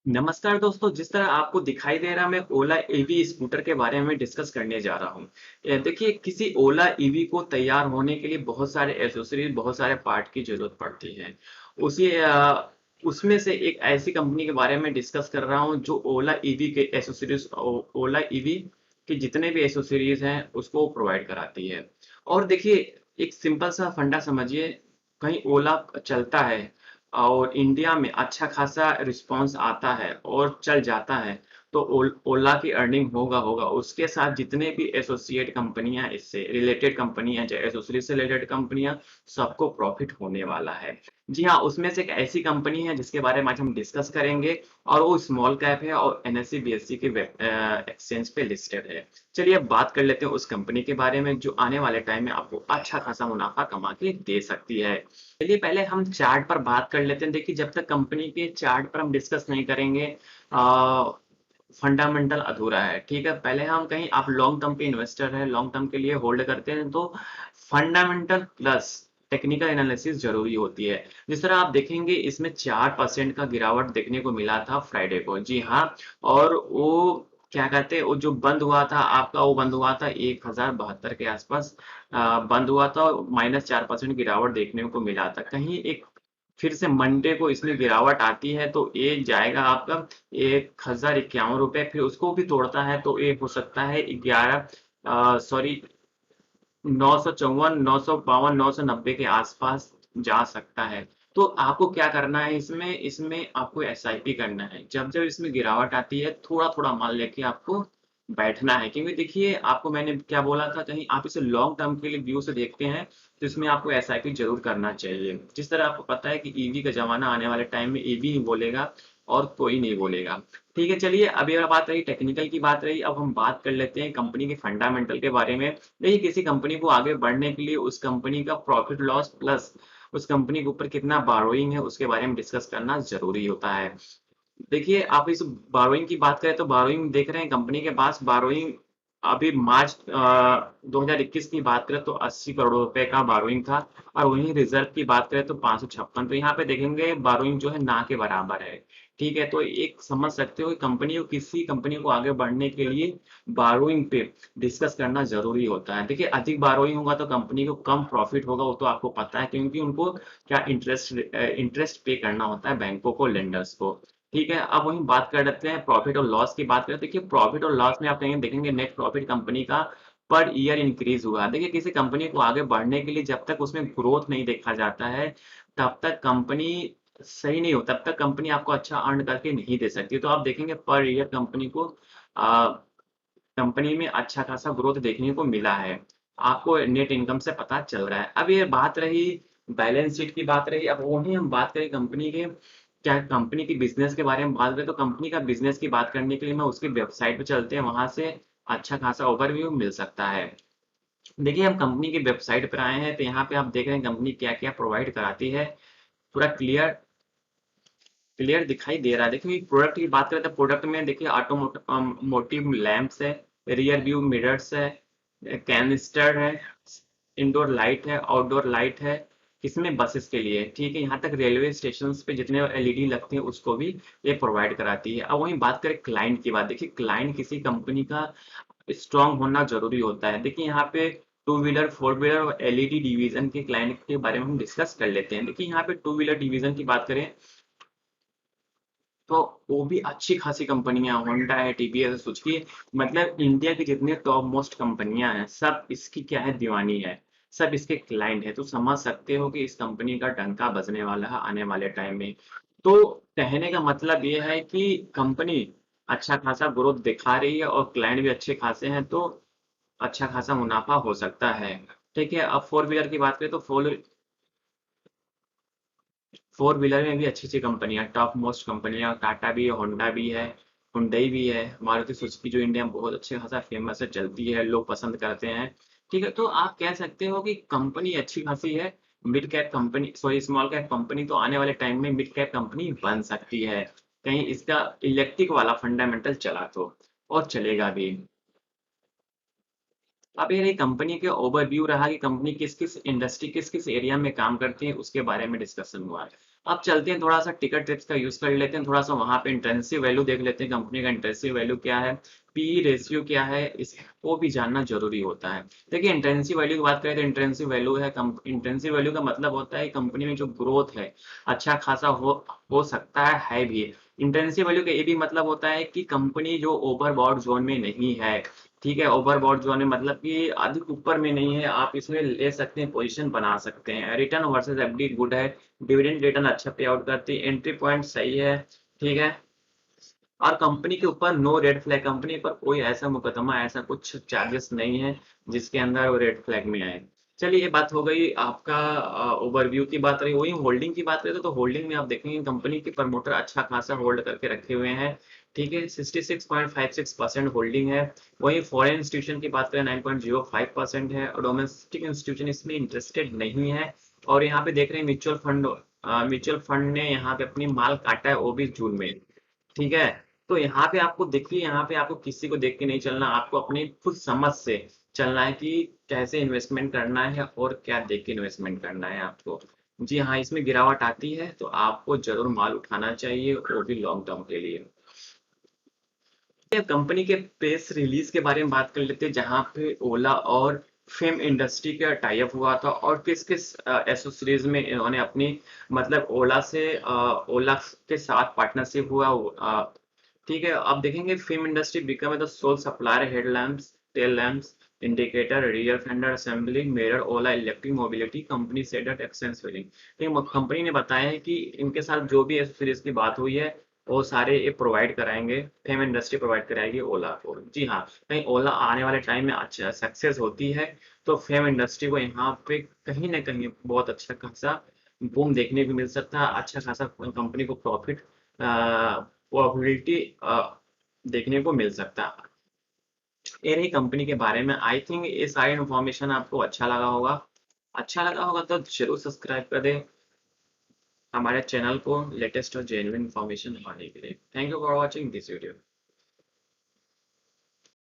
नमस्कार दोस्तों, जिस तरह आपको दिखाई दे रहा मैं ओला ईवी स्कूटर के बारे में डिस्कस करने जा रहा हूँ। देखिए किसी ओला ईवी को तैयार होने के लिए बहुत सारे एक्सेसरीज, बहुत सारे पार्ट की जरूरत पड़ती है। उसी उसमें से एक ऐसी कंपनी के बारे में डिस्कस कर रहा हूँ जो ओला ईवी के एक्सेसरीज, ओला ईवी के जितने भी एक्सेसरीज हैं उसको प्रोवाइड कराती है। और देखिए, एक सिंपल सा फंडा समझिए, कहीं ओला चलता है और इंडिया में अच्छा खासा रिस्पॉन्स आता है और चल जाता है, तो ओला की अर्निंग होगा होगा उसके साथ जितने भी एसोसिएट कंपनियां, इससे रिलेटेड कंपनियां, चाहे एसोसिएट से रिलेटेड कंपनियां, सबको प्रॉफिट होने वाला है। जी हाँ, उसमें से एक ऐसी कंपनी है जिसके बारे में आज हम डिस्कस करेंगे और वो स्मॉल कैप है और एनएससी बीएससी के एक्सचेंज पे लिस्टेड है। चलिए अब बात कर लेते हैं उस कंपनी के बारे में जो आने वाले टाइम में आपको अच्छा खासा मुनाफा कमा के दे सकती है। चलिए पहले हम चार्ट पर बात कर लेते हैं। देखिए, जब तक कंपनी के चार्ट पर हम डिस्कस नहीं करेंगे, फंडामेंटल अधूरा है। ठीक है, पहले हम कहीं आप लॉन्ग टर्म के इन्वेस्टर हैं, लॉन्ग टर्म के लिए होल्ड करते हैं, तो फंडामेंटल प्लस टेक्निकल एनालिसिस जरूरी होती है। जिस तरह आप देखेंगे इसमें 4% का गिरावट देखने को मिला था फ्राइडे को। जी हाँ, और वो क्या कहते हैं, वो जो बंद हुआ था आपका, वो बंद हुआ था 1072 के आसपास बंद हुआ था, -4% गिरावट देखने को मिला था। कहीं एक फिर से मंडे को इसमें गिरावट आती है तो ये जाएगा आपका 1051 रुपये, फिर उसको भी तोड़ता है तो ये हो सकता है 954, 952, 990 के आसपास जा सकता है। तो आपको क्या करना है, इसमें इसमें आपको एसआईपी करना है। जब जब इसमें गिरावट आती है थोड़ा थोड़ा माल लेके आपको बैठना है, क्योंकि देखिए आपको मैंने क्या बोला था, कहीं आप इसे लॉन्ग टर्म के लिए व्यू से देखते हैं तो इसमें आपको एसआईपी जरूर करना चाहिए। जिस तरह आपको पता है कि ईवी का जमाना आने वाले टाइम में ईवी ही बोलेगा और कोई नहीं बोलेगा। ठीक है, चलिए अभी अगर बात रही टेक्निकल की, बात रही, अब हम बात कर लेते हैं कंपनी के फंडामेंटल के बारे में। देखिए, किसी कंपनी को आगे बढ़ने के लिए उस कंपनी का प्रॉफिट लॉस प्लस उस कंपनी के ऊपर कितना बारोइंग है उसके बारे में डिस्कस करना जरूरी होता है। देखिए, आप इस बारोइंग की बात करें तो बारोइंग देख रहे हैं कंपनी के पास बारोइंग अभी मार्च 2021 की बात करें तो 80 करोड़ रुपए का बारोइंग था। और वहीं रिजर्व की बात करें तो 556, तो यहाँ पे देखेंगे बारोइंग जो है ना के बराबर है। ठीक है, तो एक समझ सकते हो कि कंपनी को, किसी कंपनी को आगे बढ़ने के लिए बारोइंग पे डिस्कस करना जरूरी होता है। देखिए, अधिक बारोइंग होगा तो कंपनी को कम प्रॉफिट होगा, वो तो आपको पता है, क्योंकि उनको क्या इंटरेस्ट पे करना होता है बैंकों को, लेंडर्स को। ठीक है, अब वहीं बात कर लेते हैं प्रॉफिट और लॉस की बात करें। देखिए, प्रॉफिट और लॉस में आप कहीं देखेंगे नेट प्रॉफिट कंपनी का पर ईयर इंक्रीज हुआ। देखिए, किसी कंपनी को आगे बढ़ने के लिए जब तक उसमें ग्रोथ नहीं देखा जाता है तब तक कंपनी सही नहीं हो, तब तक कंपनी आपको अच्छा अर्न करके नहीं दे सकती। तो आप देखेंगे पर ईयर कंपनी को कंपनी में अच्छा खासा ग्रोथ देखने को मिला है। आपको नेट इनकम से पता चल रहा है। अब ये बात रही बैलेंस शीट की, बात रही, अब वही हम बात करें कंपनी के, क्या कंपनी की बिजनेस के बारे में बात करें तो कंपनी का बिजनेस की बात करने के लिए मैं उसकी वेबसाइट पे चलते हैं, वहां से अच्छा खासा ओवरव्यू मिल सकता है। देखिए, हम कंपनी की वेबसाइट पर आए हैं तो यहाँ पे आप देख रहे हैं कंपनी क्या क्या प्रोवाइड कराती है। पूरा क्लियर क्लियर दिखाई दे रहा है। देखिए, प्रोडक्ट की बात करें तो प्रोडक्ट में देखिए ऑटोमोटिव लैंप्स है, रियर व्यू मिरर्स है, कैनिस्टर है, इंडोर लाइट है, आउटडोर लाइट है, किसमें बसेस के लिए। ठीक है, यहाँ तक रेलवे स्टेशन पे जितने एलईडी लगते हैं उसको भी ये प्रोवाइड कराती है। अब वहीं बात करें क्लाइंट की, बात देखिए, क्लाइंट किसी कंपनी का स्ट्रांग होना जरूरी होता है। देखिए, यहाँ पे टू व्हीलर, फोर व्हीलर और एलईडी डिवीजन के क्लाइंट के बारे में हम डिस्कस कर लेते हैं। देखिए, यहाँ पे टू व्हीलर डिवीजन की बात करें तो वो भी अच्छी खासी कंपनियां, होंडा है, टीवीएस है, सुजुकी है, मतलब इंडिया की जितनी टॉप मोस्ट कंपनियां हैं सब इसकी क्या है, दीवानी है, सब इसके क्लाइंट है। तो समझ सकते हो कि इस कंपनी का डंका बजने वाला है आने वाले टाइम में। तो कहने का मतलब ये है कि कंपनी अच्छा खासा ग्रोथ दिखा रही है और क्लाइंट भी अच्छे खासे हैं, तो अच्छा खासा मुनाफा हो सकता है। ठीक है, अब फोर व्हीलर की बात करें तो फोर व्हीलर में भी अच्छी अच्छी कंपनियां, टॉप मोस्ट कंपनियां, टाटा भी है, होंडा भी है, हुंडई भी है, मारुति सुजुकी जो इंडिया में बहुत अच्छे खासा फेमस है, चलती है, लोग पसंद करते हैं। ठीक है, तो आप कह सकते हो कि कंपनी अच्छी खासी है। Mid cap company, sorry, small cap company तो आने वाले टाइम में मिड कैप कंपनी बन सकती है, कहीं इसका इलेक्ट्रिक वाला फंडामेंटल चला तो, और चलेगा भी। अब ये कंपनी के ओवरव्यू रहा कि कंपनी किस किस इंडस्ट्री, किस किस एरिया में काम करती है, उसके बारे में डिस्कशन हुआ है। अब चलते हैं, थोड़ा सा टिकट टिप्स का यूज कर लेते हैं, थोड़ा सा वहां पे इंटेंसिव वैल्यू देख लेते हैं, कंपनी का इंटेंसिव वैल्यू क्या है, पी रेशियो क्या है, इसको भी जानना जरूरी होता है। देखिए इंटेंसिव वैल्यू की बात करें तो इंटेंसिव वैल्यू है, इंटेंसिव वैल्यू का मतलब होता है कंपनी में जो ग्रोथ है अच्छा खासा हो सकता है भी। इंटेंसिव वैल्यू का ये भी मतलब होता है कि कंपनी जो ओवरबॉट जोन में नहीं है, ठीक है, ओवरबॉट जोन में मतलब कि अधिक ऊपर में नहीं है, आप इसमें ले सकते हैं, पोजीशन बना सकते हैं। रिटर्न वर्सेस एफडी गुड है, डिविडेंड रिटर्न अच्छा पे आउट करती है, एंट्री पॉइंट सही है, ठीक है। और कंपनी के ऊपर नो रेड फ्लैग, कंपनी पर कोई ऐसा मुकदमा, ऐसा कुछ चार्जेस नहीं है जिसके अंदर वो रेड फ्लैग में आए। चलिए ये बात हो गई आपका ओवरव्यू की बात रही, वही होल्डिंग की बात करें तो होल्डिंग में आप देखेंगे कंपनी के प्रमोटर अच्छा खासा होल्ड करके रखे हुए हैं, ठीक है, 66.56% होल्डिंग है। वहीं फॉरेन इंस्टीट्यूशन की बात करें 9.05% है, और डोमेस्टिक इंस्टीट्यूशन इसमें इंटरेस्टेड नहीं है। और यहाँ पे देख रहे हैं म्यूचुअल फंड ने यहाँ पे अपनी माल काटा है, वो भी जून में, ठीक है। तो यहाँ पे आपको देखिए, यहाँ पे आपको किसी को देख के नहीं चलना, आपको अपनी खुद समझ से चलना है कि कैसे इन्वेस्टमेंट करना है और क्या देख के इन्वेस्टमेंट करना है आपको। जी हाँ, इसमें गिरावट आती है तो आपको जरूर माल उठाना चाहिए, वो भी लॉन्ग टर्म के लिए। कंपनी के प्रेस रिलीज के बारे में बात कर लेते हैं, जहाँ पे ओला और फेम इंडस्ट्री का टाई अप हुआ था, और किस किस एसोसीरीज में इन्होंने अपनी, मतलब ओला के साथ पार्टनरशिप हुआ, ठीक है। आप देखेंगे Fiem industry become the sole supplier headlamps, tail lamps, indicator, rear fender assembly, mirror, Ola electric mobility company said at exchange filing. Company ने बताया है कि इनके साथ जो भी एसोसीरीज की बात हुई है वो सारे ये प्रोवाइड कराएंगे, फेम इंडस्ट्री प्रोवाइड कराएगी ओला को। जी हाँ, कहीं ओला आने वाले टाइम में अच्छा सक्सेस होती है तो फेम इंडस्ट्री को यहाँ पे कहीं ना कहीं बहुत अच्छा खासा बूम देखने को मिल सकता है, अच्छा खासा कंपनी को प्रॉफिट प्रोबेबिलिटी देखने को मिल सकता है। ये रही कंपनी के बारे में। आई थिंक ये सारी इन्फॉर्मेशन आपको अच्छा लगा होगा, अच्छा लगा होगा तो जरूर सब्सक्राइब कर दें हमारे चैनल को, लेटेस्ट और जेन्युइन इन्फॉर्मेशन पाने के लिए। Thank you for watching this video.